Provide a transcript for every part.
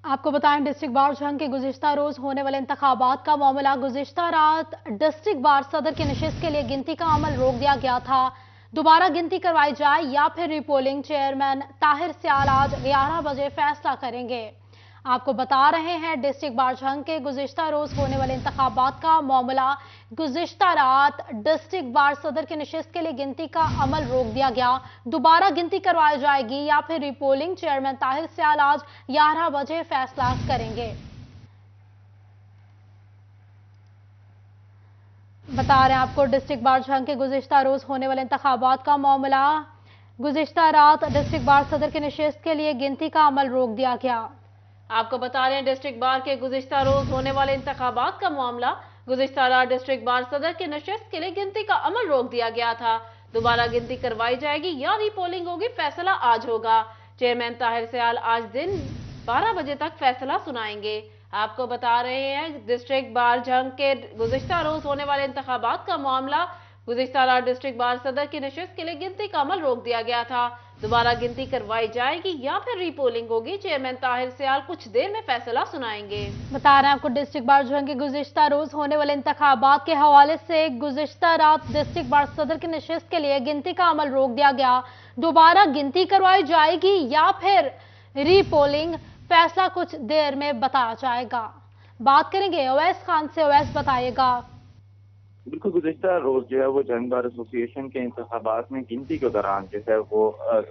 आपको बताएं, district bar जंग के गुज़िश्ता रोज होने वाले इंतखाबात का मामला। गुज़िश्ता रात डिस्ट्रिक्ट बार सदर की नशिस्त के लिए गिनती का अमल रोक दिया गया था। दोबारा गिनती करवाई जाए या फिर रिपोलिंग, चेयरमैन ताहिर सियाल आज 11 बजे फैसला करेंगे। आपको बता रहे हैं, डिस्ट्रिक्ट बार जंग के गुज़िश्ता रोज होने वाले इंतखाबात का मामला। गुज़िश्ता रात डिस्ट्रिक्ट बार सदर की नशिस्त के लिए गिनती का अमल रोक दिया गया। दोबारा गिनती करवाई जाएगी या फिर रिपोलिंग, चेयरमैन ताहिर सियाल आज 11 बजे फैसला करेंगे। बता रहे हैं आपको, डिस्ट्रिक्ट बार जंग के गुज़िश्ता रोज होने वाले इंतखाबात का मामला। गुज़िश्ता रात डिस्ट्रिक्ट बार सदर की नशिस्त के लिए गिनती का अमल रोक दिया गया। आपको बता रहे हैं, डिस्ट्रिक्ट बार के गुज़िश्ता रोज होने वाले इंतखाबात का मामला। गुज़िश्ता रात डिस्ट्रिक्ट बार सदर की नशिस्त के लिए गिनती का अमल रोक दिया गया था। दोबारा गिनती करवाई जाएगी या रीपोलिंग होगी, फैसला आज होगा। चेयरमैन ताहिर सियाल आज दिन 12 बजे तक फैसला सुनाएंगे। आपको बता रहे हैं, डिस्ट्रिक्ट बार जंग के गुज़िश्ता रोज होने वाले इंतखाबात का मामला। गुज़िश्ता रात डिस्ट्रिक्ट बार सदर की नशिस्त के लिए गिनती का अमल रोक दिया गया था। दोबारा गिनती करवाई जाएगी या फिर रीपोलिंग होगी, चेयरमैन ताहिर सियाल कुछ देर में फैसला सुनाएंगे। बता रहे हैं आपको, डिस्ट्रिक्ट बार जंग के गुज़िश्ता रोज होने वाले इंतखाबात के हवाले से गुज़िश्ता रात डिस्ट्रिक्ट बार सदर की नशिस्त के लिए गिनती का अमल रोक दिया गया। दोबारा गिनती करवाई जाएगी या फिर रीपोलिंग, फैसला कुछ देर में बताया जाएगा। बात करेंगे अवैस खान से। अवैस, बताइएगा। बिल्कुल, गुज़िश्ता रोज जो है वो जंग बार एसोसिएशन के इंतखाबात में गिनती के दौरान जो है वो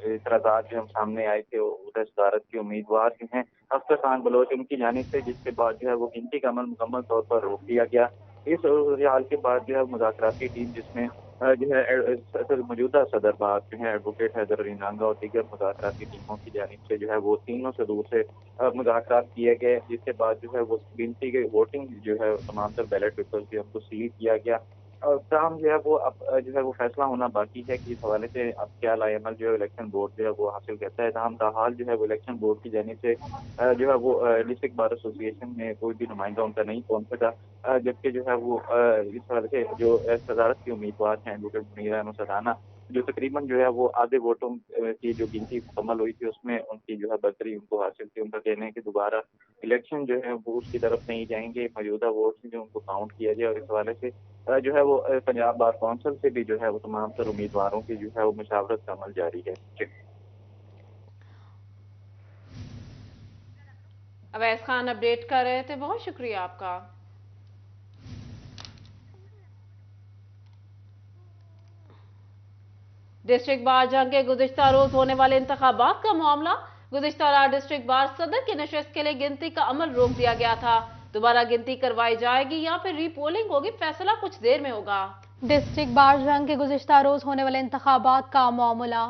एतराज़ात जो हम सामने आए थे, उधर सदारत के उम्मीदवार जो हैं अख्तर खान बलोच, उनकी जानिब से, जिसके बाद जो है वो गिनती का अमल मुकम्मल तौर पर रोक दिया गया। इस सूरत-ए-हाल के बाद जो है मुज़ाकराती टीम, जिसमें जो है मौजूदा सदर बार जो है एडवोकेट हैदर अली नांगा और दीगर मुज़ाकराती टीमों की जानिब से जो है वो तीनों सदूर से मुज़ाकरात किए गए, जिसके बाद जो है वो गिनती की वोटिंग जो है तमाम तर बैलेट पेपर्स जो है उनको सील किया गया। ताहम जो है वो अब जो है वो फैसला होना बाकी है कि इस हवाले से अब क्या लाएमल जो है इलेक्शन बोर्ड जो है वो हासिल करता है। ताहम ताहाल जो है वो इलेक्शन बोर्ड की जानिब से जो है वो डिस्ट्रिक्ट बार एसोसिएशन में कोई भी नुमाइंदा उनका नहीं पहुंच सका, जबकि जो है वो इस हवाले से जो सदारत के उम्मीदवार हैं एडवोकेट मुनीरा अहमद सदाना, जो तकरीबन जो है वो आधे वोटों की जो गिनती मुकम्मल हुई थी उसमें उनकी जो है बर्तरी उनको हासिल थी। उनका कहना है कि दोबारा इलेक्शन जो है वो उसकी तरफ नहीं जाएंगे, मौजूदा वोट से जो उनको काउंट किया जाए। और इस हवाले से जो है वो पंजाब बार कौंसिल से भी जो है वो तमाम तर उम्मीदवारों की जो है वो मुशावरत का अमल जारी है। अवैस खान अपडेट कर रहे थे, बहुत शुक्रिया आपका। डिस्ट्रिक्ट बार जंग के गुज़िश्ता रोज होने वाले इंतखाबात का मामला। गुज़िश्ता रात डिस्ट्रिक्ट बार सदर की नशिस्त के लिए गिनती का अमल रोक दिया गया था। दोबारा गिनती करवाई जाएगी या फिर रीपोलिंग होगी, फैसला कुछ देर में होगा। डिस्ट्रिक्ट बार जंग के गुज़िश्ता रोज होने वाले इंतखाबात का मामला।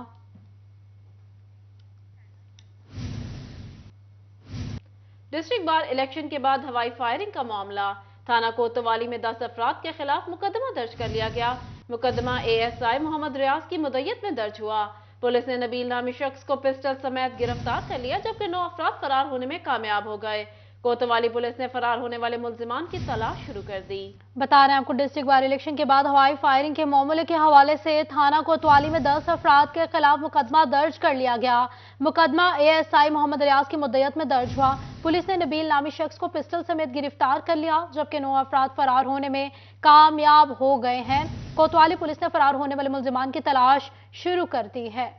डिस्ट्रिक्ट बार इलेक्शन के बाद हवाई फायरिंग का मामला। थाना कोतवाली में 10 अफराद के खिलाफ मुकदमा दर्ज कर लिया गया। मुकदमा एएसआई मोहम्मद रियाज की मुद्दत में दर्ज हुआ। पुलिस ने नबील नामी शख्स को पिस्टल समेत गिरफ्तार कर लिया, जबकि 9 अफराद फरार होने में कामयाब हो गए। कोतवाली पुलिस ने फरार होने वाले मुल्जिमान की तलाश शुरू कर दी। बता रहे हैं आपको, डिस्ट्रिक्ट बार इलेक्शन के बाद हवाई फायरिंग के मामले के हवाले से थाना कोतवाली में 10 अफराद के खिलाफ मुकदमा दर्ज कर लिया गया। मुकदमा एएसआई मोहम्मद रियाज की मुद्दत में दर्ज हुआ। पुलिस ने नबील नामी शख्स को पिस्टल समेत गिरफ्तार कर लिया, जबकि 9 अफराद फरार होने में कामयाब हो गए हैं। कोतवाली पुलिस ने फरार होने वाले मुल्जिमान की तलाश शुरू कर दी है।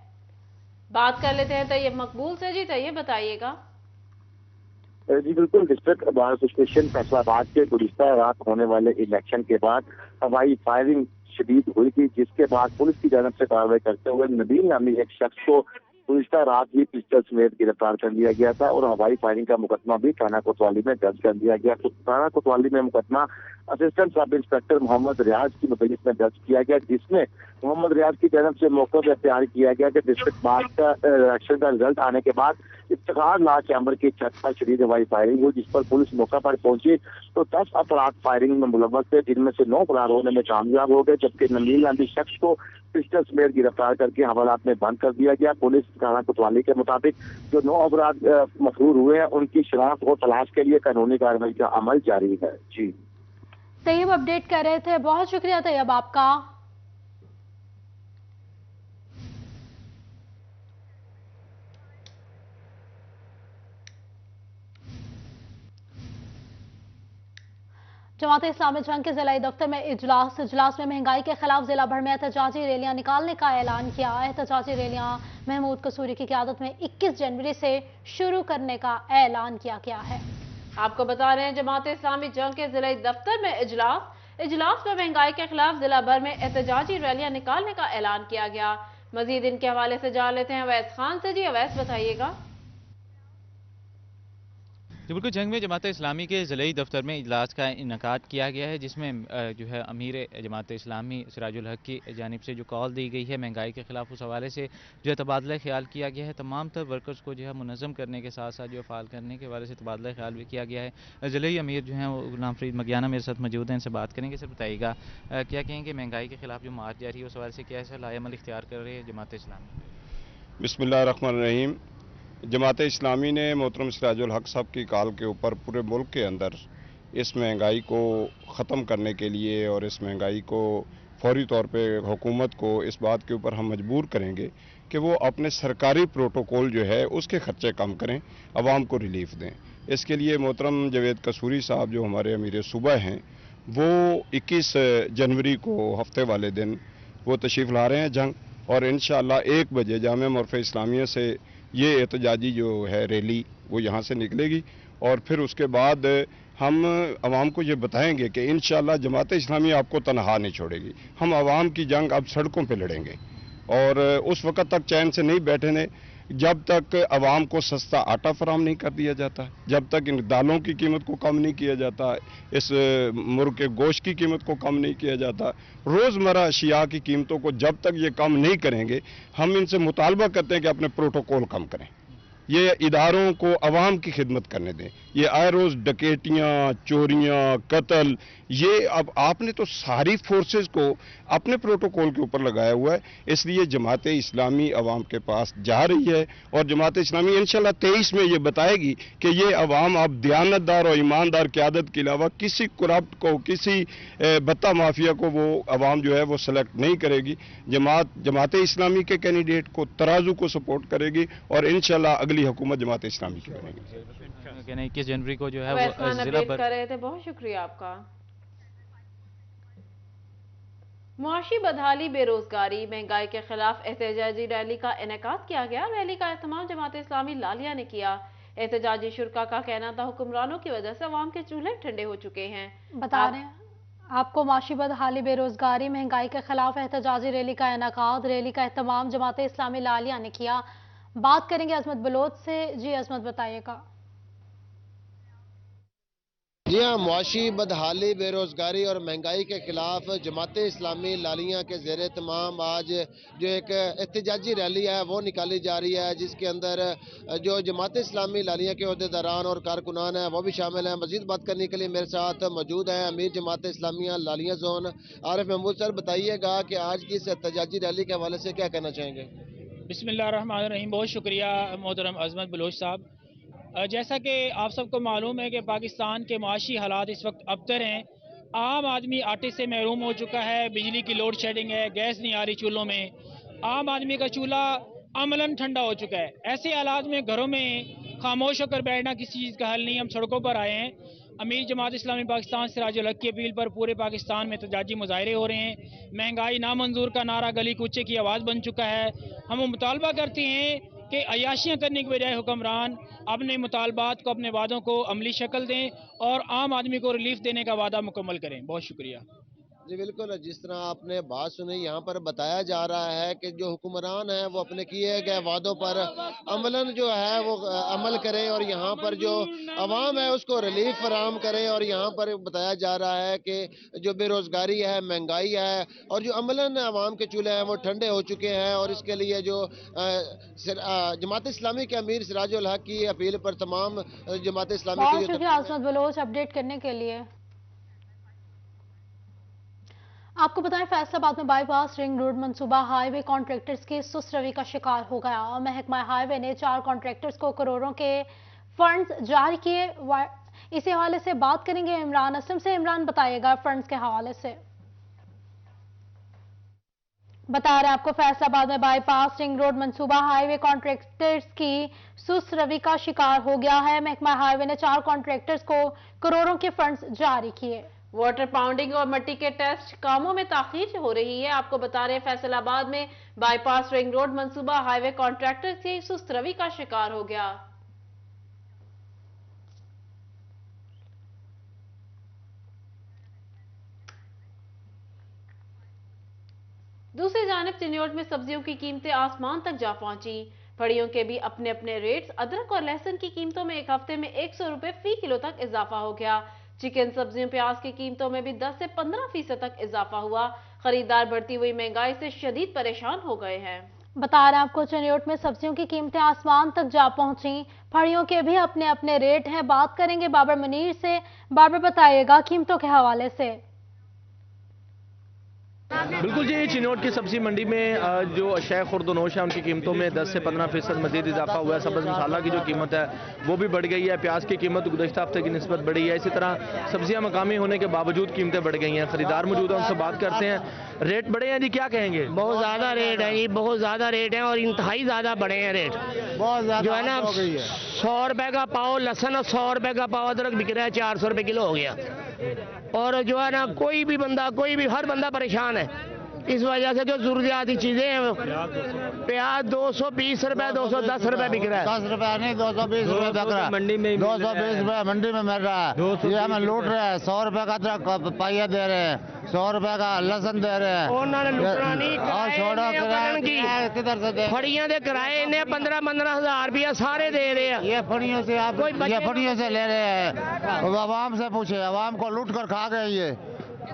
बात कर लेते हैं तैयब मकबूल से। जी तैयब, बताइएगा। जी बिल्कुल, डिस्ट्रिक्ट बार एसोसिएशन फैसलाबाद के गुज़िश्ता रात होने वाले इलेक्शन के बाद हवाई फायरिंग शदीद हुई थी, जिसके बाद पुलिस की जानब से कार्रवाई करते हुए नबील नामी एक शख्स को गुज़िश्ता रात ही पिस्टल समेत गिरफ्तार कर लिया गया था और हवाई फायरिंग का मुकदमा भी थाना कोतवाली में दर्ज कर दिया गया। तो थाना कोतवाली में मुकदमा असिस्टेंट सब इंस्पेक्टर मोहम्मद रियाज की मुद्दत में दर्ज किया गया, जिसमें मोहम्मद रियाज की जानब से मौके पर तैयार किया गया कि डिस्ट्रिक्ट बार का इलेक्शन का रिजल्ट आने के बाद इफ्तिखार ला चैम्बर की छत पर शदीद हवाई फायरिंग हुई, जिस पर पुलिस मौका पर पहुंची तो 10 अफराद फायरिंग में मुलव्वस थे, जिनमें से 9 फरार होने में कामयाब हो गए, जबकि नबील नामी शख्स को पिस्टल समेत गिरफ्तार करके हवालात में बंद कर दिया गया। पुलिस थाना कोतवाली के मुताबिक जो 9 अफराद मफरूर हुए हैं, उनकी शनाख्त और तलाश के लिए कानूनी कार्रवाई का अमल जारी है। जी तैयब अपडेट कर रहे थे, बहुत शुक्रिया तैयब आपका। जमात इस्लामी जंग के जिला दफ्तर में इजलास में महंगाई के खिलाफ जिला भर में एहतजाजी रैलियां निकालने का ऐलान किया। एहतजाजी रैलियां महमूद कसूरी की क़यादत में 21 जनवरी से शुरू करने का ऐलान किया गया है। आपको बता रहे हैं जमात इस्लामी जंग के जिला दफ्तर में इजलास में महंगाई के खिलाफ जिला भर में एहतजाजी रैलियां निकालने का ऐलान किया गया। मजीद इनके हवाले से जान लेते हैं अवैस खान से। जी अवैस, बताइएगा। बिल्कुल, जंग में जमात इस्लामी के ज़िले दफ्तर में इजलास का इनेकाद किया गया है, जिसमें जो है अमीर जमात इस्लामी सिराजुल हक की जानिब से जो कॉल दी गई है महंगाई के खिलाफ, उस हवाले से जो है तबादला ख्याल किया गया है। तमाम तर वर्कर्स को जो है मुनज़्ज़म करने के साथ साथ जो है फ़ाल करने के हवाले से तबादला ख्याल भी किया गया है। ज़िले अमीर जो हैं वो गुलाम फरीद मगियाना मेरे साथ मौजूद हैं, इनसे बात करेंगे। सर बताइएगा, क्या कहेंगे महंगाई के खिलाफ जो मार्च जारी है उस हवाले से कैसा लाएमल इख्तियार कर रही है जमात इस्लामी? बिस्मिल्लाहिर्रहमानिर्रहीम। जमात इस्लामी ने मोहतरम सिराजुल हक साहब की कॉल के ऊपर पूरे मुल्क के अंदर इस महंगाई को ख़त्म करने के लिए और इस महंगाई को फौरी तौर पे हुकूमत को इस बात के ऊपर हम मजबूर करेंगे कि वो अपने सरकारी प्रोटोकॉल जो है उसके खर्चे कम करें, आवाम को रिलीफ दें। इसके लिए मोहतरम जावेद कसूरी साहब जो हमारे अमीर सूबा हैं, वो 21 जनवरी को हफ्ते वाले दिन वो तशरीफ़ ला रहे हैं जंग, और इंशाअल्लाह 1 बजे जामिया मोरफ़े इस्लामिया से ये एहतजाजी जो है रैली वो यहाँ से निकलेगी। और फिर उसके बाद हम आवाम को ये बताएंगे कि इंशाअल्लाह जमात इस्लामी आपको तनहा नहीं छोड़ेगी। हम आवाम की जंग अब सड़कों पे लड़ेंगे और उस वक़्त तक चैन से नहीं बैठेंगे जब तक आवाम को सस्ता आटा फराम नहीं कर दिया जाता, जब तक इन दालों की कीमत को कम नहीं किया जाता, इस मुर्ग के गोश्त की कीमत को कम नहीं किया जाता, रोज़मर्रा अशिया की कीमतों को जब तक ये कम नहीं करेंगे, हम इनसे मुतालबा करते हैं कि अपने प्रोटोकॉल कम करें, ये इदारों को आवाम की खिदमत करने दें। ये आए रोज़ डकैतियाँ, चोरियाँ, कत्ल, ये अब आपने तो सारी फोर्सेस को अपने प्रोटोकॉल के ऊपर लगाया हुआ है। इसलिए जमात इस्लामी आवाम के पास जा रही है और जमात इस्लामी इंशाल्लाह 23 में ये बताएगी कि ये आवाम अब दयानतदार और ईमानदार क़यादत के अलावा किसी करप्ट को, किसी बत्ता माफिया को वो आवाम जो है वो सेलेक्ट नहीं करेगी। जमात इस्लामी के कैंडिडेट को, तराजू को सपोर्ट करेगी और इंशाल्लाह अगली हुकूमत जमात इस्लामी की बनेगी। 21 जनवरी को जो है वो जिला कर रहे थे। बहुत शुक्रिया आपका। मुआशी बदहाली, बेरोजगारी, महंगाई के खिलाफ एहतजाजी रैली का इनेकाद किया गया। रैली का एहतमाम जमात इस्लामी लालिया ने किया। एहतजाजी शुरका का कहना था हुक्मरानों की वजह से अवाम के चूल्हे ठंडे हो चुके हैं। बता रहे हैं आपको मुआशी बदहाली, बेरोजगारी, महंगाई के खिलाफ एहतजाजी रैली का इनेकाद, रैली का एहतमाम जमात इस्लामी लालिया ने किया। बात करेंगे अजमत बलोच से। जी अजमत, बताइएगा। जी हाँ, मुआशी बदहाली, बेरोजगारी और महंगाई के खिलाफ जमात इस्लामी लालिया के ज़ेर तमाम आज जो एक एहतजाजी रैली है वो निकाली जा रही है, जिसके अंदर जो जमात इस्लामी लालिया के अहदेदारान और कारकुनान हैं वो भी शामिल हैं। मजीद बात करने के लिए मेरे साथ मौजूद हैं अमीर जमात इस्लामिया लालिया जोन आरिफ महमूद। सर बताइएगा कि आज की इस एहतजाजी रैली के हवाले से क्या कहना चाहेंगे? बिस्मिल्लाहिर्रहमानिर्रहीम। बहुत शुक्रिया मोहतरम अजमत बलोच साहब। जैसा कि आप सबको मालूम है कि पाकिस्तान के माशी हालात इस वक्त अबतर हैं। आम आदमी आटे से महरूम हो चुका है, बिजली की लोड शेडिंग है, गैस नहीं आ रही चूल्हों में, आम आदमी का चूल्हा अमलन ठंडा हो चुका है। ऐसे हालात में घरों में खामोश होकर बैठना किसी चीज़ का हल नहीं। हम सड़कों पर आए हैं। अमीर जमात इस्लामी पाकिस्तान सिराजुल हक की अपील पर पूरे पाकिस्तान में एहतजाजी मुजाहरे हो रहे हैं। महंगाई नामंजूर का नारा गली कूचे की आवाज़ बन चुका है। हम मुतालबा करते हैं कि अयाशियाँ करने के बजाय हुक्मरान अपने मुतालबात को, अपने वादों को अमली शक्ल दें और आम आदमी को रिलीफ देने का वादा मुकम्मल करें। बहुत शुक्रिया। जी बिल्कुल, जिस तरह आपने बात सुनी, यहाँ पर बताया जा रहा है कि जो हुक्मरान हैं वो अपने किए गए वादों पर अमलन जो है वो अमल करें और यहाँ पर जो अवाम है उसको रिलीफ फराम करें। और यहाँ पर बताया जा रहा है कि जो बेरोज़गारी है, महंगाई है और जो अमलन अवाम के चूल्हे हैं वो ठंडे हो चुके हैं। और इसके लिए जो जमात इस्लामी के अमीर सिराजुल हक की अपील पर तमाम जमात इस्लामी बहुत शुक्रिया आसमत बलोच अपडेट करने के लिए। आपको बताएं, फैसलाबाद में बाईपास रिंग रोड मंसूबा हाईवे कॉन्ट्रैक्टर्स की सुस्त रवि का शिकार हो गया। महकमा हाईवे ने 4 कॉन्ट्रैक्टर्स को करोड़ों के फंड्स जारी किए। इसी हवाले से बात करेंगे इमरान असलम से। इमरान, बताइएगा फंड्स के हवाले से। बता रहे आपको फैसलाबाद में बाईपास रिंग रोड मंसूबा हाईवे कॉन्ट्रैक्टर्स की सुस्त रवि का शिकार हो गया है। महकमा हाईवे ने 4 कॉन्ट्रैक्टर्स को करोड़ों के फंड्स जारी किए। वाटर पाउंडिंग और मिट्टी के टेस्ट कामों में ताखीर हो रही है। आपको बता रहे हैं फैसलाबाद में बाईपास रिंग रोड मंसूबा हाईवे कॉन्ट्रैक्टर की सुस्त रवि का शिकार हो गया। दूसरी जानिब चिन्योट में सब्जियों की कीमतें आसमान तक जा पहुंची। फड़ियों के भी अपने अपने रेट्स। अदरक और लहसुन की कीमतों में एक हफ्ते में 100 रुपए फी किलो तक इजाफा हो गया। चिकन, सब्जियों, प्याज की कीमतों में भी 10 से 15% तक इजाफा हुआ। खरीदार बढ़ती हुई महंगाई से शदीद परेशान हो गए हैं। बता रहे हैं आपको चिन्योट में सब्जियों की कीमतें आसमान तक जा पहुंची। फड़ियों के भी अपने अपने रेट हैं। बात करेंगे बाबर मुनीर से। बाबर, बताइएगा कीमतों के हवाले से। बिल्कुल जी, चिन्योट की सब्जी मंडी में जो अशय खुर्दनोश है उनकी कीमतों में 10 से 15% मजीद इजाफा हुआ है। सब्ज़ मसाला की जो कीमत है वो भी बढ़ गई है। प्याज की कीमत गुज़श्ता हफ्ते की निस्बत बढ़ी है। इसी तरह सब्जियां मकामी होने के बावजूद कीमतें बढ़ गई हैं। खरीदार मौजूद है, उनसे बात करते हैं। रेट बढ़े हैं जी, क्या कहेंगे? बहुत ज़्यादा रेट है जी, बहुत ज़्यादा रेट है और इंतहाई ज़्यादा बढ़े हैं रेट। बहुत ज़्यादा जो है ना, 100 रुपए का पाव लहसुन और 100 रुपए का पाव अदरक बिक रहा है, 400 रुपए किलो हो गया। और जो है ना, कोई भी हर बंदा परेशान है इस वजह से। जो जरूरियाती चीजें हैं, प्याज 220 रुपए 210 रुपए बिक रहा है। 10 रुपए नहीं, 220 रुपए बिक रहा है। मंडी में 220 रुपए मंडी में मिल रहा है। ये हमें लूट रहे हैं। 100 रुपए का अदरक पाइया दे रहे हैं, 100 रुपए का लहसुन दे रहे हैं। और छोड़ो किधर से दे, फड़ियां दे किराए इन्हें 15-15 हजार रुपया सारे दे रहे हैं। ये फड़ियों से आप फड़ियों से ले रहे हैं। आवाम से पूछे, आवाम को लूट कर खा गए ये।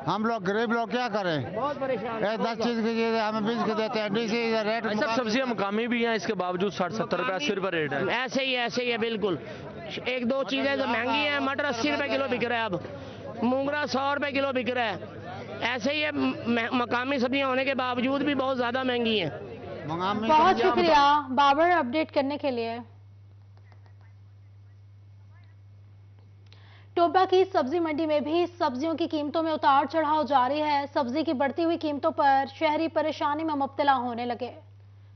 हम लोग गरीब लोग क्या करें? बहुत परेशान। 10 चीज की चीजें हमें बीच के देते हैं। डीसी रेट सब्जियां मकामी भी हैं, इसके बावजूद 60-70 रुपए 80 रुपए रेट है। ऐसे ही है बिल्कुल। एक दो चीजें जो महंगी हैं, मटर 80 रुपए किलो बिक रहा है, अब मूंगरा 100 रुपए किलो बिक रहा है। ऐसे ही है, मकामी सब्जियां होने के बावजूद भी बहुत ज्यादा महंगी हैं। बहुत शुक्रिया बाबर अपडेट करने के लिए। टोबा की सब्जी मंडी में भी सब्जियों की कीमतों में उतार चढ़ाव जारी है। सब्जी की बढ़ती हुई कीमतों पर शहरी परेशानी में मुब्तला होने लगे।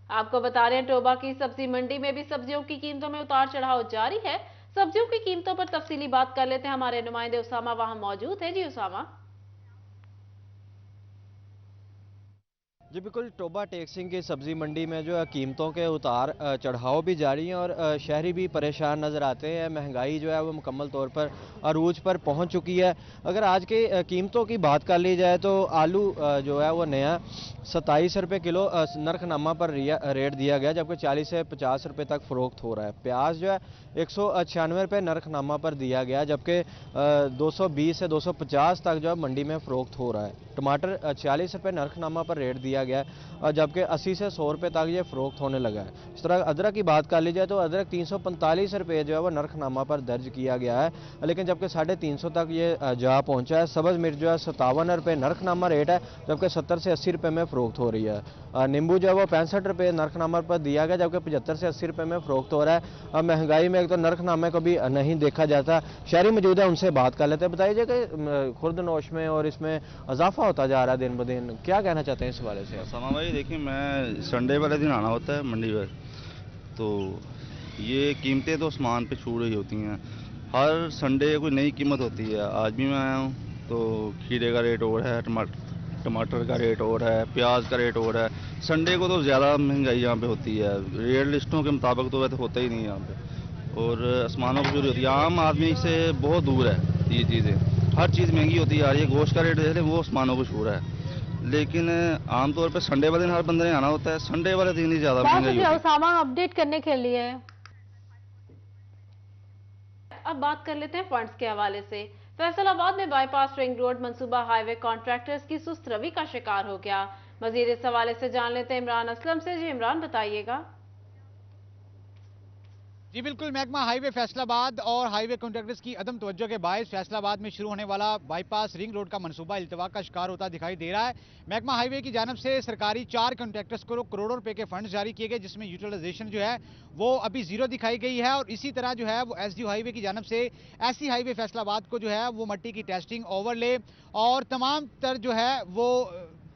आपको बता रहे हैं टोबा की सब्जी मंडी में भी सब्जियों की कीमतों में उतार चढ़ाव जारी है। सब्जियों की कीमतों पर तफसीली बात कर लेते हैं। हमारे नुमाइंदे उसामा वहां मौजूद है। जी उसामा। जी बिल्कुल, टोबा टेक्सिंग की सब्ज़ी मंडी में जो है कीमतों के उतार चढ़ाव भी जारी हैं और शहरी भी परेशान नज़र आते हैं। महंगाई जो है वो मुकम्मल तौर पर अरूज पर पहुंच चुकी है। अगर आज के कीमतों की बात कर ली जाए तो आलू जो है वो नया 27 रुपये किलो नरखनामा पर रेट दिया गया, जबकि 40 से 50 रुपये तक फ़रोख्त हो रहा है। प्याज जो है 196 रुपये नरखनामा पर दिया गया, जबकि 220 से 250 तक जो है मंडी में फ़रोख्त हो रहा है। टमाटर 40 रुपये नरखनामा पर रेट दिया गया है, जबकि 80 से 100 रुपये तक ये फ़रोख्त होने लगा है। इस तरह अदरक की बात कर ली जाए तो अदरक 345 रुपये जो है वो नरखनामा पर दर्ज किया गया है, लेकिन जबकि 350 तक ये जा पहुंचा है। सब्ज़ मिर्च जो है 57 रुपये नरखनामा रेट है, जबकि 70 से 80 रुपये में फ़रोख्त हो रही है। नींबू जो है वो 65 रुपये नरखनामा पर दिया गया, जबकि 75 से 80 रुपये में फ़रोख्त हो रहा है। महंगाई में एक तो नरखनामे को भी नहीं देखा जाता। शहरी मौजूद है, उनसे बात कर लेते हैं। बताइए कि खुर्दनोश में और इसमें इजाफा होता जा रहा है दिन ब दिन, क्या कहना चाहते हैं इस हवाले से? समा भाई देखिए, मैं संडे वाले दिन आना होता है मंडी पर, तो ये कीमतें तो आसमान पे छू रही होती हैं। हर संडे कोई नई कीमत होती है। आज भी मैं आया हूँ तो खीरे का रेट और है, टमाटर का रेट और है, प्याज का रेट और है। संडे को तो ज़्यादा महंगाई यहाँ पे होती है। रेट लिस्टों के मुताबिक तो वैसे होता ही नहीं है यहाँ पे, और आसमानों की चोरी होती है। आम आदमी से बहुत दूर है ये चीज़ें। हर चीज़ महंगी होती जा रही है। गोश्त का रेट देख लें, वो आसमानों को छू रहा है। लेकिन आमतौर पर संडे वाले दिन हर बंदे ने आना होता है। संडे वाले दिन ही ज़्यादा महंगाई होती है। उसामा अपडेट करने के लिए। अब बात कर लेते हैं फंड्स के हवाले से। फैसलाबाद में बाईपास रिंग रोड मंसूबा हाईवे कॉन्ट्रैक्टर्स की सुस्त रवि का शिकार हो गया। मजीद इस हवाले से जान लेते हैं इमरान असलम से। जी इमरान, बताइएगा। जी बिल्कुल, महकमा हाईवे फैसलाबाद और हाईवे कॉन्ट्रैक्टर्स की अदम तवज्जो के बायस फैसलाबाद में शुरू होने वाला बाईपास रिंग रोड का मंसूबा इल्तवा का शिकार होता दिखाई दे रहा है। महकमा हाईवे की जानब से सरकारी 4 कॉन्ट्रैक्टर्स को करोड़ों रुपए के फंड जारी किए गए, जिसमें यूटिलाइजेशन जो है वो अभी जीरो दिखाई गई है। और इसी तरह जो है वो एसडीओ हाईवे की जानब से ऐसी हाईवे फैसलाबाद को जो है वो मट्टी की टेस्टिंग, ओवरले और तमाम तर जो है वो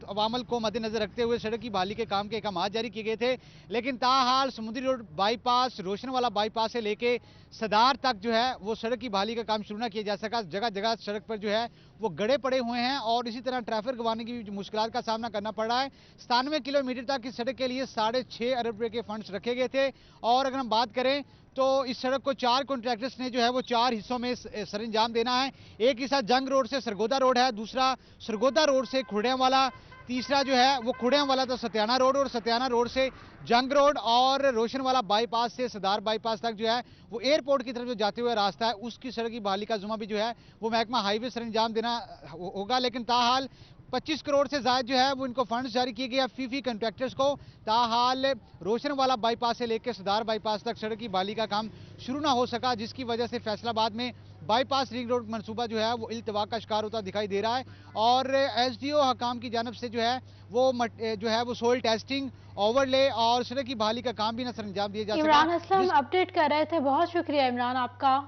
अवामल को मद्देनजर रखते हुए सड़क की बहाली के काम के अहकाम जारी किए गए थे, लेकिन ताहाल समुद्री रोड बाईपास, रोशनवाला बाईपास से लेके सदार तक जो है वो सड़क की बहाली का काम शुरू न किया जा सका। जगह जगह सड़क पर जो है वो गड्ढे पड़े हुए हैं और इसी तरह ट्रैफिक गंवाने की मुश्किलात का सामना करना पड़ रहा है। 97 किलोमीटर तक की सड़क के लिए 6.5 अरब रुपए के फंड्स रखे गए थे और अगर हम बात करें तो इस सड़क को 4 कॉन्ट्रैक्टर्स ने जो है वो 4 हिस्सों में सरंजाम देना है। एक हिस्सा जंग रोड से सरगोदा रोड है, दूसरा सरगोदा रोड से खुड़ियां वाला, तीसरा जो है वो खुड़ियां वाला तो सत्याना रोड और सत्याना रोड से जंग रोड और रोशनवाला बाईपास से सदार बाईपास तक जो है वो एयरपोर्ट की तरफ जो जाते हुए रास्ता है उसकी सड़क की बहाली का जुम्मा भी जो है वो महकमा हाईवे सरंजाम देना होगा। लेकिन ताहाल 25 करोड़ से ज्यादा जो है वो इनको फंड्स जारी किए गए फी कॉन्ट्रैक्टर्स को। ताहाल रोशनवाला बाईपास से लेकर सदार बाईपास तक सड़क की बहाली का काम शुरू ना हो सका, जिसकी वजह से फैसलाबाद में बाईपास रिंग रोड मंसूबा जो है वो इल्तवा का शिकार होता दिखाई दे रहा है और एसडीओ हकाम की जानब से जो है वो सोइल टेस्टिंग, ओवरले और सड़क की बहाली का काम भी न सरंजाम दिया जा सका। इमरान असलम अपडेट कर रहे थे, बहुत शुक्रिया इमरान आपका।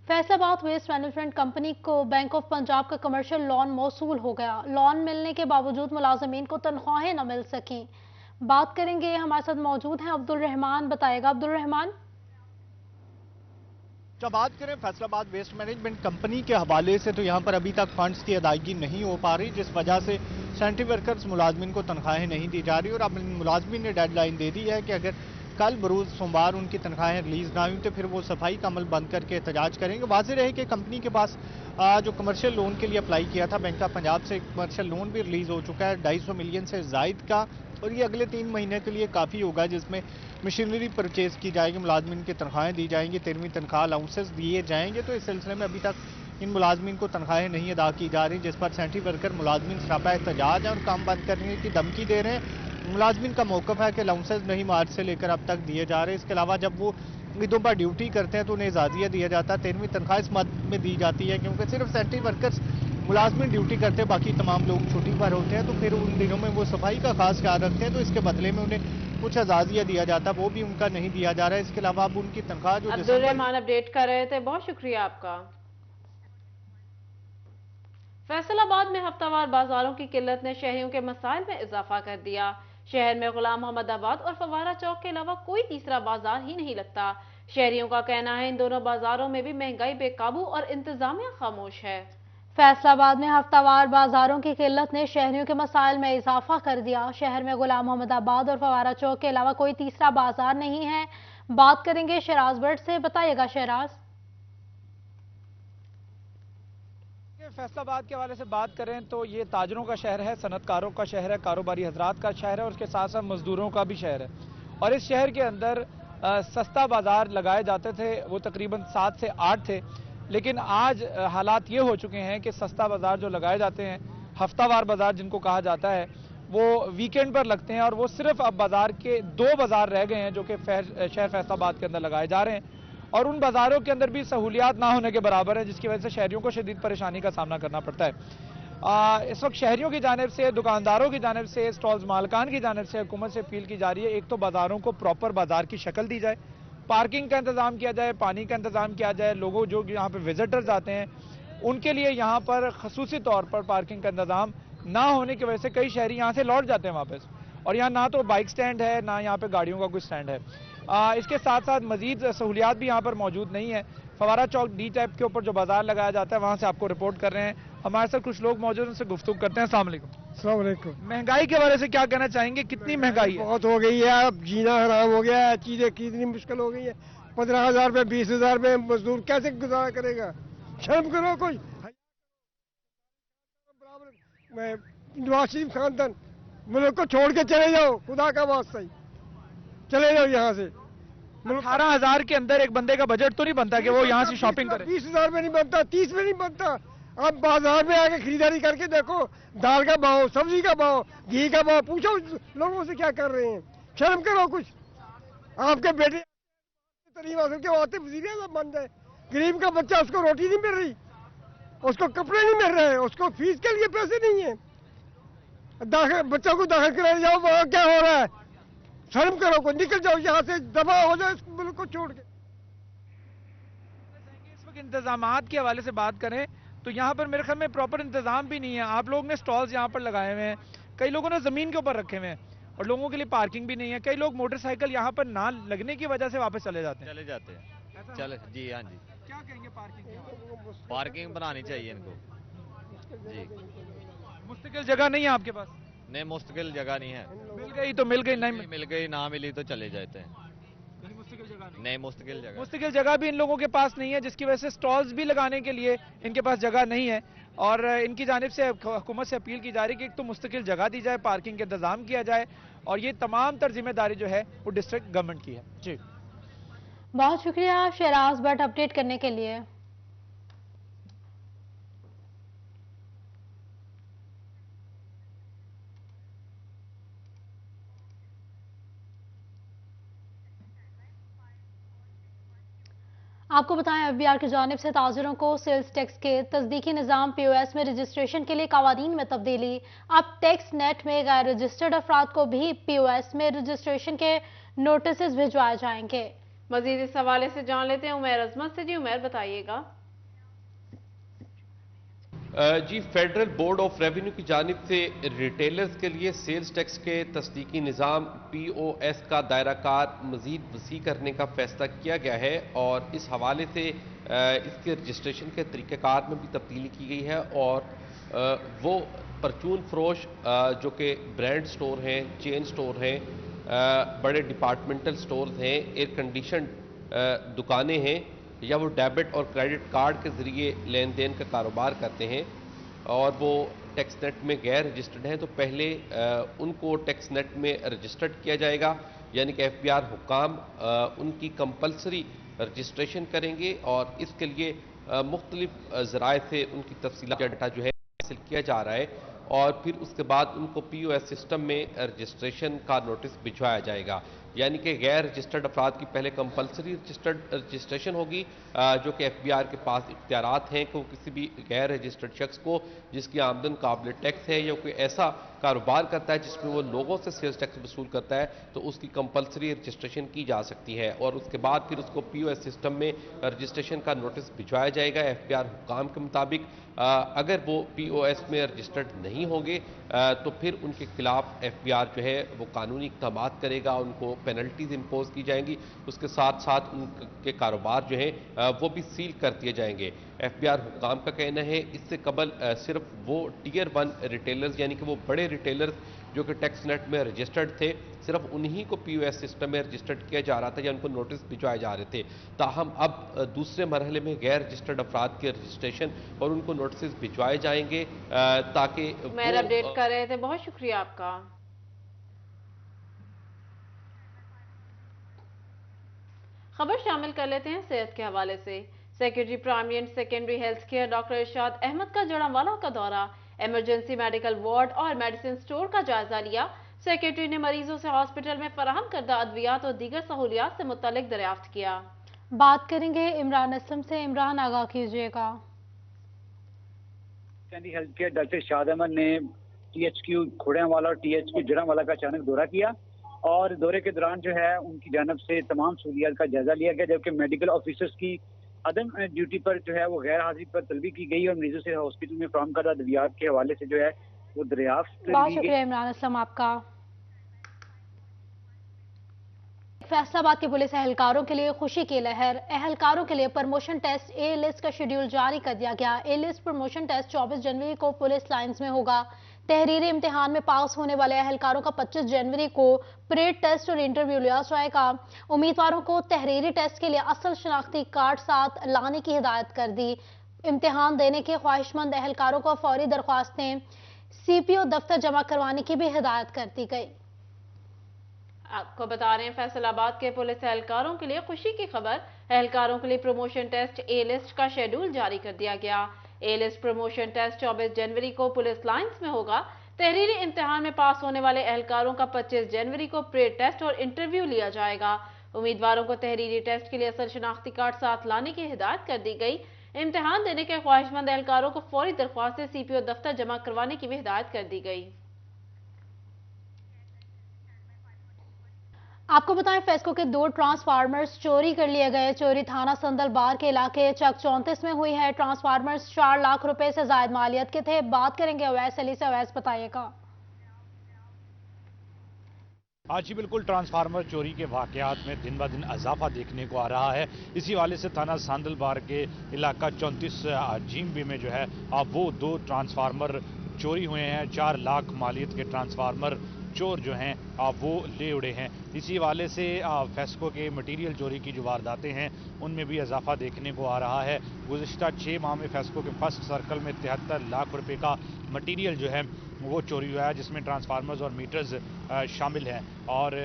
फैसलाबाद वेस्ट मैनेजमेंट कंपनी को बैंक ऑफ पंजाब का कमर्शियल लोन मौसूल हो गया। लोन मिलने के बावजूद मुलाजमीन को तनख्वाहें न मिल सकी। बात करेंगे, हमारे साथ मौजूद हैं अब्दुल रहमान, बताएगा अब्दुल रहमान। जब बात करें फैसलाबाद वेस्ट मैनेजमेंट कंपनी के हवाले से तो यहाँ पर अभी तक फंड्स की अदायगी नहीं हो पा रही, जिस वजह से सैनिटरी वर्कर्स मुलाजमीन को तनख्वाहें नहीं दी जा रही और अब मुलाजमीन ने डेडलाइन दे दी है कि अगर कल बरूज सोमवार उनकी तनख्वाहें रिलीज ना हुई तो फिर वो सफाई का अमल बंद करके एहतजाज करेंगे। वाज़ेह रहे कि कंपनी के पास जो कमर्शियल लोन के लिए अप्लाई किया था बैंक ऑफ पंजाब से, कमर्शियल लोन भी रिलीज हो चुका है 250 मिलियन से जायद का और ये अगले 3 महीने के लिए काफ़ी होगा, जिसमें मशीनरी परचेज की जाएगी, मुलाजमीन की तनख्वाहें दी जाएंगी, 13वीं तनख्वाह अलाउंसेस दिए जाएंगे। तो इस सिलसिले में अभी तक इन मुलाजमीन को तनख्वाहें नहीं अदा की जा रही, जिस पर सैनिटरी वर्कर मुलाजमीन सरापा एहतजाज है और काम बंद करने की धमकी दे रहे हैं। मुलाजमीन का मौक़िफ़ है कि अलाउंसेस नहीं मार्च से लेकर अब तक दिए जा रहे हैं। इसके अलावा जब वो ईदों पर ड्यूटी करते हैं तो उन्हें इजाज़िया दिया जाता है, 13वीं तनख्वाह इस मद में दी जाती है क्योंकि सिर्फ सैनिटरी वर्कर्स मुलाजमीन ड्यूटी करते हैं, बाकी तमाम लोग छुट्टी पर होते हैं, तो फिर उन दिनों में वो सफाई का खास ख्याल रखते हैं, तो इसके बदले में उन्हें कुछ इजाज़िया दिया जाता है, वो भी उनका नहीं दिया जा रहा है। इसके अलावा अब उनकी तनख्वाह जो अब्दुल रहमान अपडेट कर रहे थे, बहुत शुक्रिया आपका। फैसलाबाद में हफ्तावार बाजारों की किल्लत ने शहरियों के मसाइल में इजाफा कर दिया। शहर में गुलाम मोहम्मदाबाद और फवारा चौक के अलावा कोई तीसरा बाजार ही नहीं लगता। शहरियों का कहना है इन दोनों बाजारों में भी महंगाई बेकाबू और इंतजामिया खामोश है। फैसलाबाद में हफ्तावार बाजारों की किल्लत ने शहरियों के मसाइल में इजाफा कर दिया। शहर में गुलाम मोहम्मदाबाद और फवारा चौक के अलावा कोई तीसरा बाजार नहीं है। बात करेंगे शहराज बट से, बताइएगा शहराज। फैसलाबाद के हवाले से बात करें तो ये ताजरों का शहर है, सनतकारों का शहर है, कारोबारी हजरात का शहर है और उसके साथ साथ मजदूरों का भी शहर है। और इस शहर के अंदर सस्ता बाजार लगाए जाते थे, वो तकरीबन 7 से 8 थे, लेकिन आज हालात ये हो चुके हैं कि सस्ता बाजार जो लगाए जाते हैं, हफ्तावार बाजार जिनको कहा जाता है, वो वीकेंड पर लगते हैं और वो सिर्फ अब बाजार के 2 बाजार रह गए हैं जो कि शहर फैसलाबाद के अंदर लगाए जा रहे हैं और उन बाजारों के अंदर भी सहूलियात ना होने के बराबर है, जिसकी वजह से शहरियों को शदीद परेशानी का सामना करना पड़ता है। इस वक्त शहरियों की जानिब से, दुकानदारों की जानिब से, स्टॉल्स मालकान की जानिब से हुकूमत से अपील की जा रही है, एक तो बाजारों को प्रॉपर बाजार की शक्ल दी जाए, पार्किंग का इंतजाम किया जाए, पानी का इंतजाम किया जाए, लोगों जो यहाँ पे विजिटर्स आते हैं उनके लिए यहाँ पर खसूसी तौर पर पार्किंग का इंतजाम ना होने की वजह से कई शहरी यहाँ से लौट जाते हैं वापस, और यहाँ ना तो बाइक स्टैंड है ना यहाँ पे गाड़ियों का कोई स्टैंड है। इसके साथ साथ मजीद सहूलियात भी यहाँ पर मौजूद नहीं है। फवारा चौक डी टाइप के ऊपर जो बाजार लगाया जाता है वहाँ से आपको रिपोर्ट कर रहे हैं, हमारे साथ कुछ लोग मौजूद, उनसे गुफ्तगू करते हैं। अस्सलाम वालेकुम। महंगाई के बारे से क्या कहना चाहेंगे, कितनी महंगाई है? बहुत हो गई है, अब जीना हराम हो गया है, चीजें कितनी मुश्किल हो गई है। 15,000 रुपए 20,000 रुपए मजदूर कैसे गुजारा करेगा? शर्म करो कोई। नवाज शरीफ खानदान मुल्क को छोड़ के चले जाओ, खुदा का वास्ता ही चले जाओ यहाँ से। 18,000 के अंदर एक बंदे का बजट तो नहीं बनता कि वो यहाँ से शॉपिंग करे। 20,000 में नहीं बनता, 30 में नहीं बनता। आप बाजार में आके खरीदारी करके देखो, दाल का भाव, सब्जी का भाव, घी का भाव, पूछो लोगों से क्या कर रहे हैं। शर्म करो कुछ। आपके बेटे के आते वजीर आज़म बन जाए, गरीब का बच्चा, उसको रोटी नहीं मिल रही, उसको कपड़े नहीं मिल रहे, उसको फीस के लिए पैसे नहीं है, बच्चों को दाखिल कराने जाओ, वहाँ क्या हो रहा है? शर्म करो को, निकल जाओ यहाँ से, दबा हो जाए इस मुल्क को छोड़ के। इस वक्त इंतजामात के हवाले से बात करें तो यहाँ पर मेरे ख्याल में प्रॉपर इंतजाम भी नहीं है। आप लोग ने स्टॉल्स यहाँ पर लगाए हुए हैं, कई लोगों ने जमीन के ऊपर रखे हुए हैं और लोगों के लिए पार्किंग भी नहीं है। कई लोग मोटरसाइकिल यहाँ पर ना लगने की वजह से वापस चले जाते हैं। चले जी, हाँ जी। क्या कहेंगे पार्किंग? पार्किंग बनानी चाहिए इनको जी। मुस्तकिल जगह नहीं है आपके पास? नहीं, मुस्तकिल जगह नहीं है। मिल गई तो मिल गई, नहीं मिल गई, ना मिली तो चले जाते हैं। मुस्तकिल जगह नहीं, मुस्तकिल जगह भी इन लोगों के पास नहीं है, जिसकी वजह से स्टॉल्स भी लगाने के लिए इनके पास जगह नहीं है। और इनकी जानिब से हुकूमत से अपील की जा रही है कि एक तो मुस्तकिल जगह दी जाए, पार्किंग का इंतजाम किया जाए, और ये तमाम तर जिम्मेदारी जो है वो डिस्ट्रिक्ट गवर्नमेंट की है। जी, बहुत शुक्रिया शहराज भट्ट अपडेट करने के लिए। आपको बताएं, एफबीआर की जानिब से ताजिरों को सेल्स टैक्स के तस्दीकी निज़ाम पीओएस में रजिस्ट्रेशन के लिए कवानीन में तब्दीली। अब टैक्स नेट में गैर रजिस्टर्ड अफराद को भी पीओएस में रजिस्ट्रेशन के नोटिस भिजवाए जाएंगे। मजीद इस हवाले से जान लेते हैं उमैर अजमत से। जी उमैर, बताइएगा। जी, फेडरल बोर्ड ऑफ रेवेन्यू की जानिब से रिटेलर्स के लिए सेल्स टैक्स के तस्दीकी निज़ाम पीओएस का दायरा कार मज़ीद वसी करने का फैसला किया गया है और इस हवाले से इसके रजिस्ट्रेशन के तरीक़ाकार में भी तब्दीली की गई है। और वो परचून फरोश जो कि ब्रांड स्टोर हैं, चेन स्टोर हैं, बड़े डिपार्टमेंटल स्टोर्स हैं, एयर कंडीशन दुकानें हैं, या वो डेबिट और क्रेडिट कार्ड के ज़रिए लेन देन का कारोबार करते हैं और वो टैक्स नेट में गैर रजिस्टर्ड हैं, तो पहले उनको टैक्स नेट में रजिस्टर्ड किया जाएगा। यानी कि एफबीआर हुकाम उनकी कंपलसरी रजिस्ट्रेशन करेंगे और इसके लिए मुख्तलिफ ज़राए से उनकी तफसीलात डाटा जो है हासिल किया जा रहा है और फिर उसके बाद उनको पीओएस सिस्टम में रजिस्ट्रेशन का नोटिस भिजवाया जाएगा। यानी कि गैर रजिस्टर्ड अफराद की पहले कंपलसरी रजिस्ट्रेशन होगी, जो कि एफबीआर के पास इख्तियारात हैं कि वो किसी भी गैर रजिस्टर्ड शख्स को जिसकी आमदन काबिल टैक्स है या कोई ऐसा कारोबार करता है जिसमें वो लोगों से सेल्स टैक्स वसूल करता है, तो उसकी कंपलसरी रजिस्ट्रेशन की जा सकती है और उसके बाद फिर उसको पीओएस सिस्टम में रजिस्ट्रेशन का नोटिस भिजवाया जाएगा। एफबीआर हुकाम के मुताबिक अगर वो पीओएस में रजिस्टर्ड नहीं होंगे तो फिर उनके खिलाफ एफबीआर जो है वो कानूनी इक़दाम करेगा, उनको पेनल्टीज इम्पोज की जाएंगी, उसके साथ साथ उनके कारोबार जो है वो भी सील कर दिए जाएंगे। एफबीआर हुकाम का कहना है इससे कबल सिर्फ वो टियर 1 रिटेलर्स यानी कि वो बड़े रिटेलर्स जो कि टैक्स नेट में रजिस्टर्ड थे, सिर्फ उन्हीं को पीओएस सिस्टम में रजिस्टर्ड किया जा रहा था या उनको नोटिस भिजवाए जा रहे थे। ताहम अब दूसरे मरहले में गैर रजिस्टर्ड अफराद के रजिस्ट्रेशन और उनको नोटिस भिजवाए जाएंगे ताकि मेरा अपडेट कर रहे थे। बहुत शुक्रिया आपका। खबर शामिल कर लेते हैं सेहत के हवाले से। Secretary primary and secondary health care doctor Irshad Ahmad का जड़ांवाला का दौरा, इमरजेंसी मेडिकल वार्ड और मेडिसिन स्टोर का जायजा लिया। सेक्रेटरी ने मरीजों से हॉस्पिटल में फराहम करदा अद्वियात और दीगर सहूलियात से मुतल्लिक दरियाफ्त किया। बात करेंगे इमरान असलम से। इमरान, आगाह कीजिएगा। Health care doctor Irshad Ahmad ने टीएचक्यू खोड़ियांवाला और टीएचक्यू जड़ांवाला का अचानक दौरा किया और दौरे के दौरान जो है उनकी जानब से तमाम सहूलियात का जायजा लिया गया, जबकि मेडिकल ऑफिसर्स की अदम ड्यूटी पर जो है वो गैर हाजिरी पर तलबी की गई और मरीजों से हॉस्पिटल में फराहम करदा अद्वियात के हवाले से जो है वो दरियाफ्त। बहुत शुक्रिया इमरान असलम आपका। फैसलाबाद के पुलिस एहलकारों के लिए खुशी की लहर। एहलकारों के लिए प्रमोशन टेस्ट ए लिस्ट का शेड्यूल जारी कर दिया गया। ए लिस्ट प्रमोशन टेस्ट 24 जनवरी को पुलिस लाइंस में होगा। तहरीरी इम्तिहान में पास होने वाले एहलकारों का 25 जनवरी को परेड टेस्ट और इंटरव्यू लिया जाएगा। उम्मीदवारों को तहरीरी टेस्ट के लिए असल शनाख्ती कार्ड साथ लाने की हिदायत कर दी। इम्तिहान देने के ख्वाहिशमंद एहलकारों को फौरी दरख्वास्तें सीपीओ दफ्तर जमा करवाने की भी हिदायत कर दी गई। आपको बता रहे हैं फैसलाबाद के पुलिस एहलकारों के लिए खुशी की खबर। एहलकारों के लिए प्रमोशन टेस्ट ए लिस्ट का शेड्यूल जारी कर दिया गया। ए लिस्ट प्रमोशन टेस्ट 24 जनवरी को पुलिस लाइंस में होगा। तहरीरी इम्तिहान में पास होने वाले एहलकारों का 25 जनवरी को परेड टेस्ट और इंटरव्यू लिया जाएगा। उम्मीदवारों को तहरीरी टेस्ट के लिए असल शनाख्ती कार्ड साथ लाने की हिदायत कर दी गई। इम्तिहान देने के ख्वाहिशमंद एहलकारों को फौरी दरख्वास्तें सीपीओ दफ्तर जमा करवाने की भी हिदायत कर दी गई। आपको बताएं, फेस्को के 2 ट्रांसफार्मर्स चोरी कर लिए गए। चोरी थाना संदलबार के इलाके चक 34 में हुई है। ट्रांसफार्मर्स 4 लाख रुपए से ज्यादा मालियत के थे। बात करेंगे अवैस अली से। अवैस बताइएगा। आज ही बिल्कुल ट्रांसफार्मर चोरी के वाकयात में दिन ब दिन इजाफा देखने को आ रहा है। इसी वाले से थाना सांदलबार के इलाका 34 जीमबी में जो है वो 2 ट्रांसफार्मर चोरी हुए हैं। 4 लाख मालियत के ट्रांसफार्मर चोर जो हैं वो ले उड़े हैं। इसी वाले से फेस्को के मटीरियल चोरी की जो वारदातें हैं उनमें भी इजाफा देखने को आ रहा है। गुज़िश्ता 6 माह में फेस्को के फर्स्ट सर्कल में 73 लाख रुपए का मटीरियल जो है वो चोरी हुआ है, जिसमें ट्रांसफार्मर्स और मीटर्स शामिल हैं। और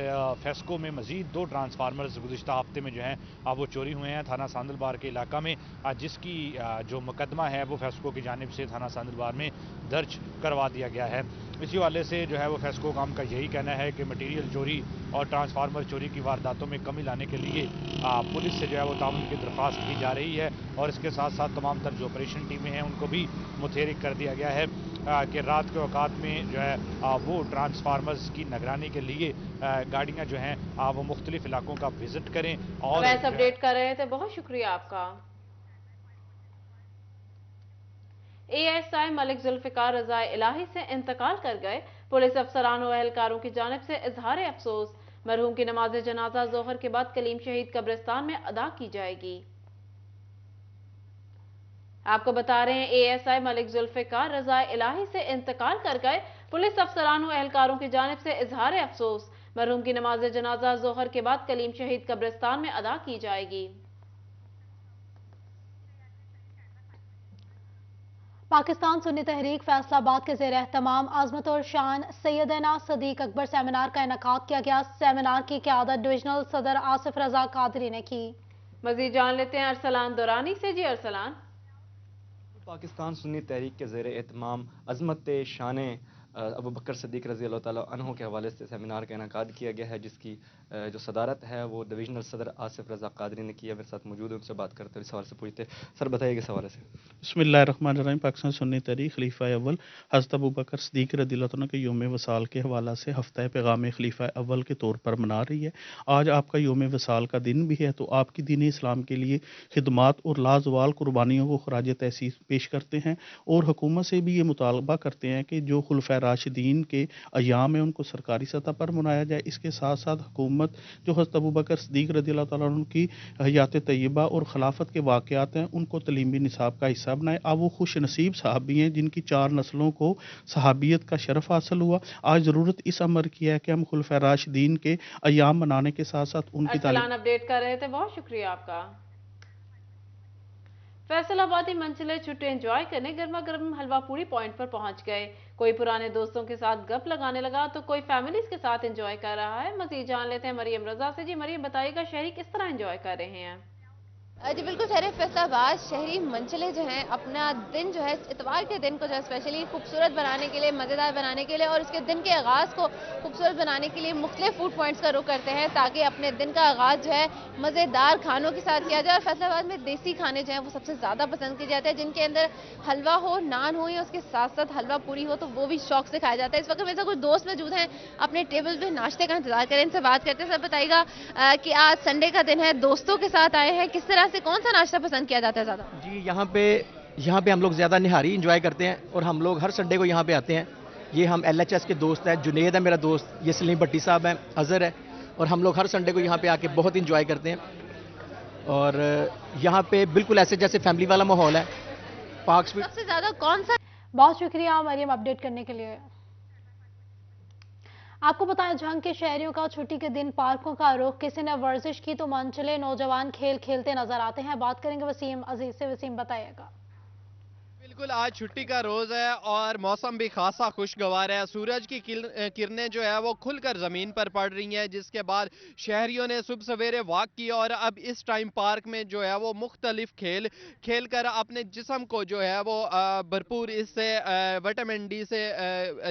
फेस्को में मजीद 2 ट्रांसफार्मर्स गुज़िश्ता हफ्ते में जो हैं वो चोरी हुए हैं थाना सांदलबार के इलाका में, जिसकी जो मुकदमा है वो फेस्को की जानिब से थाना सांदलबार में दर्ज करवा दिया गया है। इसी वाले से जो है वो फेस्को काम का यही कहना है कि मटीरियल चोरी और ट्रांसफार्मर चोरी की वारदातों में कमी लाने के लिए पुलिस से जो है वो ताउन की दरख्वास्त की जा रही है। और इसके साथ साथ तमाम तर जो ऑपरेशन टीमें हैं उनको भी मुतहरिक कर दिया गया है कि रात के औकात में जो है वो ट्रांसफार्मर्स की निगरानी के लिए गाड़ियां जो हैं वो मुख्तलिफ इलाकों का विजिट करें। और अपडेट कर रहे थे, बहुत शुक्रिया आपका। ASI मलिक जुल्फिकार रज़ा इलाही से इंतकाल कर गए। पुलिस अफसरान और एहलकारों की जानिब से इजहार अफसोस। मरहूम की नमाज जनाजा जोहर के बाद कलीम शहीद कब्रिस्तान में अदा की जाएगी। आपको बता रहे हैं ASI मलिक जुल्फिकार रज़ा इलाही से इंतकाल कर गए। पुलिस अफसरान और एहलकारों की जानिब से इजहार अफसोस। मरहूम की नमाज जनाजा जोहर के बाद कलीम शहीद कब्रिस्तान में अदा की जाएगी। पाकिस्तान सुन्नी तहरीक फैसलाबाद के ज़ेर एहतमाम आज़मत और शान सैयदना सदीक अकबर सेमिनार का इनेकाद किया गया। सेमिनार की क़यादत डिविजनल सदर आसिफ रजा कादरी ने की। मज़ीद जान लेते हैं अरसलान दुरानी से। जी अरसलान। पाकिस्तान सुन्नी तहरीक के ज़ेर एहतमाम अज़मत शान अबू बकर सदीक रज़ी अल्लाह ताला अन्हु के हवाले से सेमिनार का इनेकाद किया गया है, जिसकी जो सदारत है वो डिविजनल सदर आसिफ रज़ा कादरी ने किया। मेरे साथ मौजूद है, उनसे बात करते हैं, इस सवाल से पूछते। सर बताइए इस हवाले से। बिस्मिल्लाहिर्रहमानिर्रहीम। पाकिस्तान सुन्नी तहरीक खलीफा अव्वल हज़रत अबू बकर सदीक रज़ी अल्लाह तआला के योम वसाल के हवाला से हफ्ता पैगाम खलीफा अव्वल के तौर पर मना रही है। आज आपका योम वसाल का दिन भी है, तो आपकी दीन इस्लाम के लिए खिदमात और लाजवाल कुर्बानियों को खराज तहसीस पेश करते हैं और हुकूमत से भी ये मुतालबा करते हैं कि जो खुलफा राशिदीन के अयाम है उनको सरकारी सतह पर मनाया जाए। इसके साथ साथ हुकूमत जो हज़रत अबू बकर सदीक रज़ी अल्लाह तआला अन्हु की हयात तय्यबा और खिलाफत के वाक़यात हैं उनको तलीमी निसाब का हिस्सा बनाए। अब वो खुश नसीब सहाबी हैं जिनकी 4 नस्लों को सहाबियत का शरफ हासिल हुआ। आज ज़रूरत इस अमर की है कि हम खुलफा राशिदीन के अयाम मनाने के साथ साथ उनकी तालीम अपडेट कर रहे थे, बहुत शुक्रिया आपका। फैसलाबादी मंचले छुट्टी एंजॉय करने गर्मा गर्म हलवा पूरी पॉइंट पर पहुंच गए। कोई पुराने दोस्तों के साथ गप लगाने लगा तो कोई फैमिलीज के साथ एंजॉय कर रहा है। मजीद जान लेते हैं मरियम रजा से। जी मरियम बताइएगा, शहरी किस तरह एंजॉय कर रहे हैं? जी बिल्कुल शहर फैसलाबाद शहरी मंचले जो हैं अपना दिन जो है इतवार के दिन को जो है स्पेशली खूबसूरत बनाने के लिए, मज़ेदार बनाने के लिए और इसके दिन के आगाज़ को खूबसूरत बनाने के लिए मुख्तलिफ फूड पॉइंट्स का रुख करते हैं ताकि अपने दिन का आगाज़ जो है मज़ेदार खानों के साथ किया जाए। और फैसलाबाद में देसी खाने जो हैं वो सबसे ज़्यादा पसंद किए जाते हैं, जिनके अंदर हलवा हो, नान हो या उसके साथ साथ हलवा पूरी हो तो वो भी शौक से खाया जाता है। इस वक्त मेरे साथ कुछ दोस्त मौजूद हैं, अपने टेबल पर नाश्ते का इंतजार करें, इनसे बात करते हैं। सर बताइएगा कि आज संडे का दिन है, दोस्तों के साथ आए हैं, किस तरह से कौन सा नाश्ता पसंद किया जाता है ज़्यादा? जी यहाँ पे हम लोग ज़्यादा निहारी एंजॉय करते हैं और हम लोग हर संडे को यहाँ पे आते हैं। ये हम LHS के दोस्त हैं, जुनेद है मेरा दोस्त, ये सलीम भट्टी साहब हैं, अजहर है, और हम लोग हर संडे को यहाँ पे आके बहुत इंजॉय करते हैं। और यहाँ पे बिल्कुल ऐसे जैसे फैमिली वाला माहौल है। पार्क स्ट्रीट सबसे ज़्यादा कौन सा? बहुत शुक्रिया मरियम अपडेट करने के लिए। आपको बताएं झंग के शहरियों का छुट्टी के दिन पार्कों का रुख, किसी ने वर्जिश की तो मंचले नौजवान खेल खेलते नजर आते हैं। बात करेंगे वसीम अजीज से। वसीम बताइएगा। बिल्कुल आज छुट्टी का रोज़ है और मौसम भी खासा खुशगवार है। सूरज की किरणें जो है वो खुलकर ज़मीन पर पड़ रही हैं, जिसके बाद शहरियों ने सुबह सवेरे वॉक किया और अब इस टाइम पार्क में जो है वो मुख्तलिफ खेल कर अपने जिस्म को जो है वो भरपूर इससे विटामिन डी से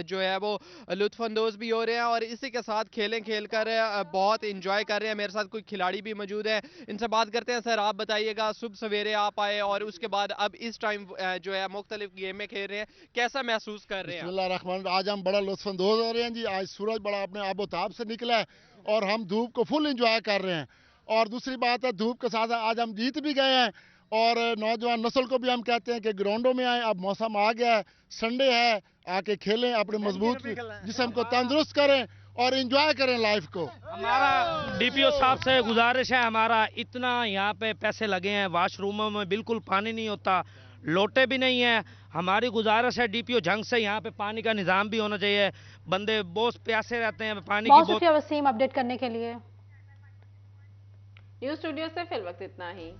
जो है वो लुत्फानंदोज़ भी हो रहे हैं और इसी के साथ खेल कर बहुत इंजॉय कर रहे हैं। मेरे साथ कोई खिलाड़ी भी मौजूद है, इनसे बात करते हैं। सर आप बताइएगा, सुबह सवेरे आप आए और उसके बाद अब इस टाइम जो है मुख्तलिफ गेमें खेल रहे हैं, कैसा महसूस कर रहे हैं? बिस्मिल्लाहिर्रहमानिर्रहीम। आज हम बड़ा लुत्फानंदोज हो रहे हैं जी। आज सूरज बड़ा अपने आबोताब से निकला है और हम धूप को फुल एंजॉय कर रहे हैं। और दूसरी बात है, धूप के साथ आज हम जीत भी गए हैं और नौजवान नस्ल को भी हम कहते हैं कि ग्राउंडों में आए। अब मौसम आ गया है, संडे है, आके खेलें, अपने मजबूत जिस्म को तंदुरुस्त करें और एंजॉय करें लाइफ को। हमारा डीपीओ साहब से गुजारिश है, हमारा इतना यहाँ पे पैसे लगे हैं, वाशरूमों में बिल्कुल पानी नहीं होता, लोटे भी नहीं है। हमारी गुजारिश है डीपीओ जंग से यहाँ पे पानी का निजाम भी होना चाहिए। बंदे बहुत प्यासे रहते हैं, पानी बहुत शुक्रिया वसीम अपडेट करने के लिए। न्यूज़ स्टूडियो से फिलहाल वक्त इतना ही।